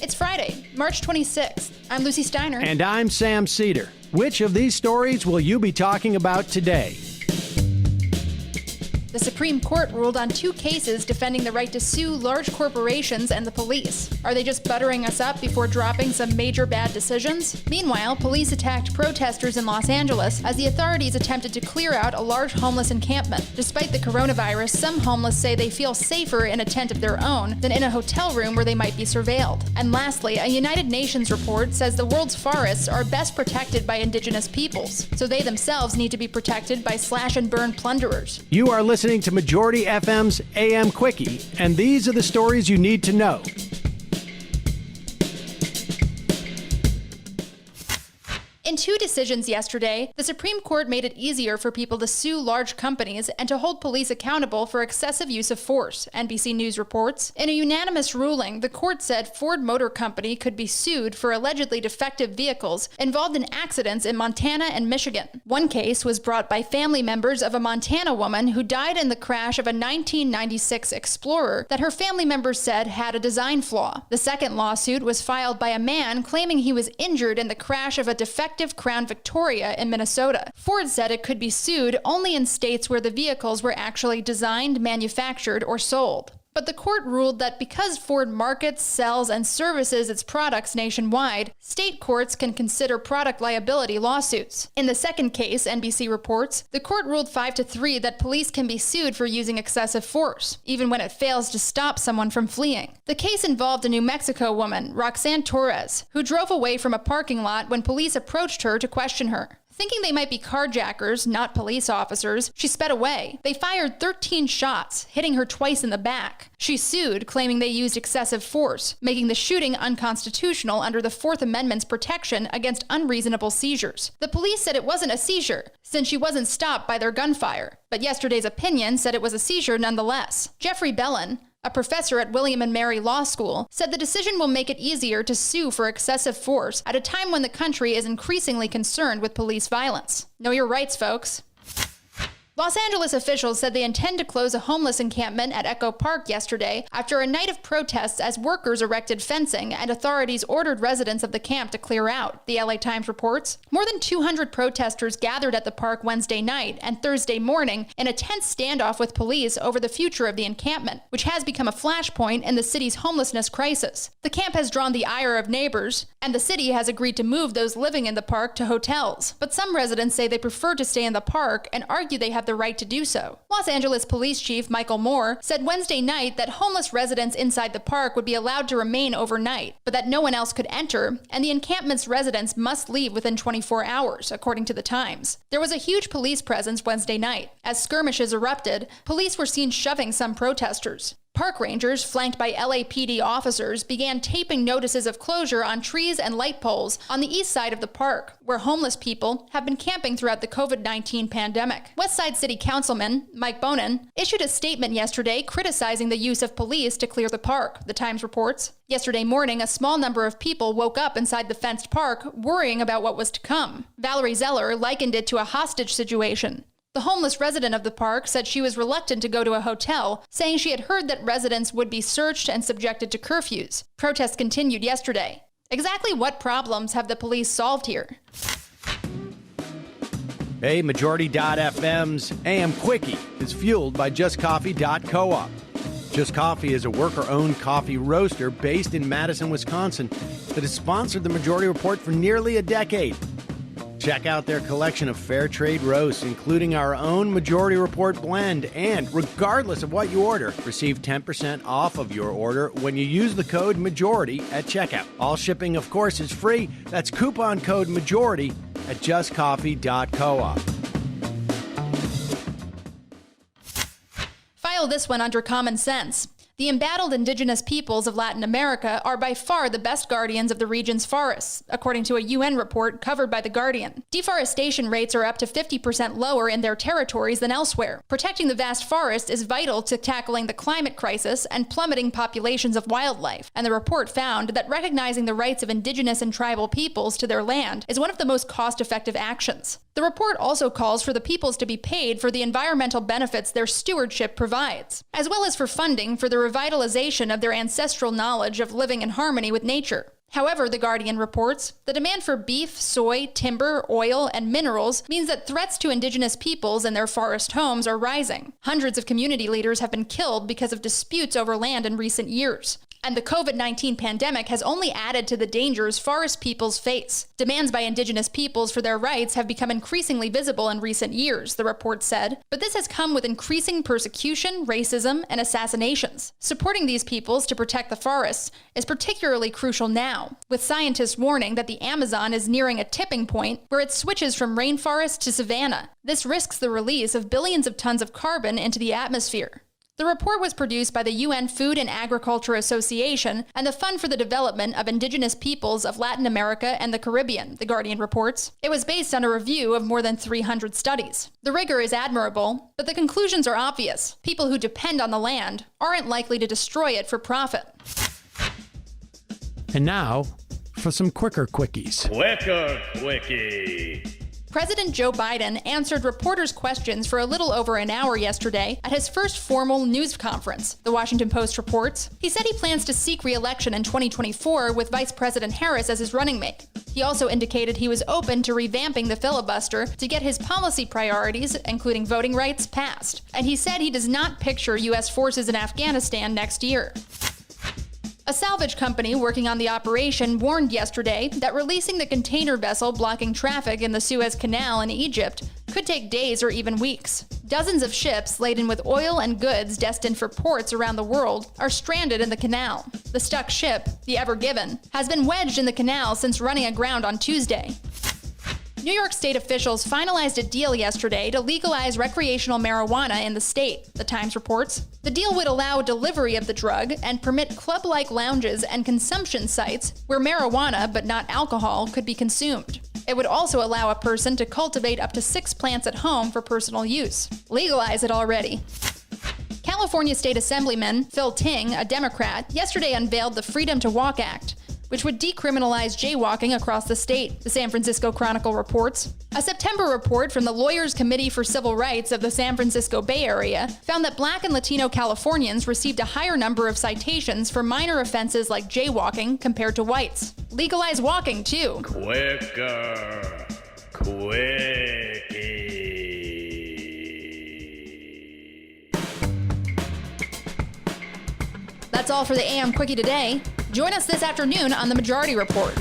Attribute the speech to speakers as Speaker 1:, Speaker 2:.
Speaker 1: It's Friday, March 26th. I'm Lucy Steiner.
Speaker 2: And I'm Sam Cedar. Which of these stories will you be talking about today?
Speaker 1: The Supreme Court ruled on 2 cases defending the right to sue large corporations and the police. Are they just buttering us up before dropping some major bad decisions? Meanwhile, police attacked protesters in Los Angeles as the authorities attempted to clear out a large homeless encampment. Despite the coronavirus, some homeless say they feel safer in a tent of their own than in a hotel room where they might be surveilled. And lastly, a United Nations report says the world's forests are best protected by indigenous peoples, so they themselves need to be protected by slash-and-burn plunderers.
Speaker 2: You are listening to Majority FM's AM Quickie, and these are the stories you need to know.
Speaker 1: In 2 decisions yesterday, the Supreme Court made it easier for people to sue large companies and to hold police accountable for excessive use of force, NBC News reports. In a unanimous ruling, the court said Ford Motor Company could be sued for allegedly defective vehicles involved in accidents in Montana and Michigan. One case was brought by family members of a Montana woman who died in the crash of a 1996 Explorer that her family members said had a design flaw. The second lawsuit was filed by a man claiming he was injured in the crash of a defective Crown Victoria in Minnesota. Ford said it could be sued only in states where the vehicles were actually designed, manufactured, or sold. But the court ruled that because Ford markets, sells, and services its products nationwide, state courts can consider product liability lawsuits. In the second case, NBC reports, the court ruled 5-3 that police can be sued for using excessive force, even when it fails to stop someone from fleeing. The case involved a New Mexico woman, Roxanne Torres, who drove away from a parking lot when police approached her to question her. Thinking they might be carjackers, not police officers, she sped away. They fired 13 shots, hitting her twice in the back. She sued, claiming they used excessive force, making the shooting unconstitutional under the 4th Amendment's protection against unreasonable seizures. The police said it wasn't a seizure, since she wasn't stopped by their gunfire. But yesterday's opinion said it was a seizure nonetheless. Jeffrey Bellin, a professor at William & Mary Law School, said the decision will make it easier to sue for excessive force at a time when the country is increasingly concerned with police violence. Know your rights, folks. Los Angeles officials said they intend to close a homeless encampment at Echo Park yesterday after a night of protests as workers erected fencing and authorities ordered residents of the camp to clear out, the LA Times reports. More than 200 protesters gathered at the park Wednesday night and Thursday morning in a tense standoff with police over the future of the encampment, which has become a flashpoint in the city's homelessness crisis. The camp has drawn the ire of neighbors, and the city has agreed to move those living in the park to hotels. But some residents say they prefer to stay in the park and argue they have the right to do so. Los Angeles Police Chief Michael Moore said Wednesday night that homeless residents inside the park would be allowed to remain overnight, but that no one else could enter, and the encampment's residents must leave within 24 hours, according to the Times. There was a huge police presence Wednesday night. As skirmishes erupted, police were seen shoving some protesters. Park rangers, flanked by LAPD officers, began taping notices of closure on trees and light poles on the east side of the park, where homeless people have been camping throughout the COVID-19 pandemic. Westside City Councilman Mike Bonin issued a statement yesterday criticizing the use of police to clear the park, the Times reports. Yesterday morning, a small number of people woke up inside the fenced park, worrying about what was to come. Valerie Zeller likened it to a hostage situation. The homeless resident of the park said she was reluctant to go to a hotel, saying she had heard that residents would be searched and subjected to curfews. Protests continued yesterday. Exactly what problems have the police solved here?
Speaker 2: Hey, Majority.fm's AM Quickie is fueled by JustCoffee.coop. Just Coffee is a worker-owned coffee roaster based in Madison, Wisconsin that has sponsored the Majority Report for nearly a decade. Check out their collection of fair trade roasts, including our own Majority Report blend, and regardless of what you order, receive 10% off of your order when you use the code MAJORITY at checkout. All shipping, of course, is free. That's coupon code MAJORITY at justcoffee.coop.
Speaker 1: File this one under common sense. The embattled indigenous peoples of Latin America are by far the best guardians of the region's forests, according to a UN report covered by The Guardian. Deforestation rates are up to 50% lower in their territories than elsewhere. Protecting the vast forest is vital to tackling the climate crisis and plummeting populations of wildlife, and the report found that recognizing the rights of indigenous and tribal peoples to their land is one of the most cost-effective actions. The report also calls for the peoples to be paid for the environmental benefits their stewardship provides, as well as for funding for the revitalization of their ancestral knowledge of living in harmony with nature. However, The Guardian reports, the demand for beef, soy, timber, oil, and minerals means that threats to indigenous peoples and their forest homes are rising. Hundreds of community leaders have been killed because of disputes over land in recent years. And the COVID-19 pandemic has only added to the dangers forest peoples face. Demands by indigenous peoples for their rights have become increasingly visible in recent years, the report said, but this has come with increasing persecution, racism, and assassinations. Supporting these peoples to protect the forests is particularly crucial now, with scientists warning that the Amazon is nearing a tipping point where it switches from rainforest to savanna. This risks the release of billions of tons of carbon into the atmosphere. The report was produced by the UN Food and Agriculture Association and the Fund for the Development of Indigenous Peoples of Latin America and the Caribbean, The Guardian reports. It was based on a review of more than 300 studies. The rigor is admirable, but the conclusions are obvious. People who depend on the land aren't likely to destroy it for profit.
Speaker 2: And now, for some quicker quickies.
Speaker 3: Quicker quickie.
Speaker 1: President Joe Biden answered reporters' questions for a little over an hour yesterday at his first formal news conference, The Washington Post reports. He said he plans to seek re-election in 2024 with Vice President Harris as his running mate. He also indicated he was open to revamping the filibuster to get his policy priorities, including voting rights, passed. And he said he does not picture U.S. forces in Afghanistan next year. A salvage company working on the operation warned yesterday that releasing the container vessel blocking traffic in the Suez Canal in Egypt could take days or even weeks. Dozens of ships laden with oil and goods destined for ports around the world are stranded in the canal. The stuck ship, the Ever Given, has been wedged in the canal since running aground on Tuesday. New York State officials finalized a deal yesterday to legalize recreational marijuana in the state, The Times reports. The deal would allow delivery of the drug and permit club-like lounges and consumption sites where marijuana, but not alcohol, could be consumed. It would also allow a person to cultivate up to 6 plants at home for personal use. Legalize it already. California State Assemblyman Phil Ting, a Democrat, yesterday unveiled the Freedom to Walk Act, which would decriminalize jaywalking across the state, the San Francisco Chronicle reports. A September report from the Lawyers Committee for Civil Rights of the San Francisco Bay Area found that Black and Latino Californians received a higher number of citations for minor offenses like jaywalking compared to whites. Legalize walking, too.
Speaker 3: Quicker quickie.
Speaker 1: That's all for the AM Quickie today. Join us this afternoon on The Majority Report.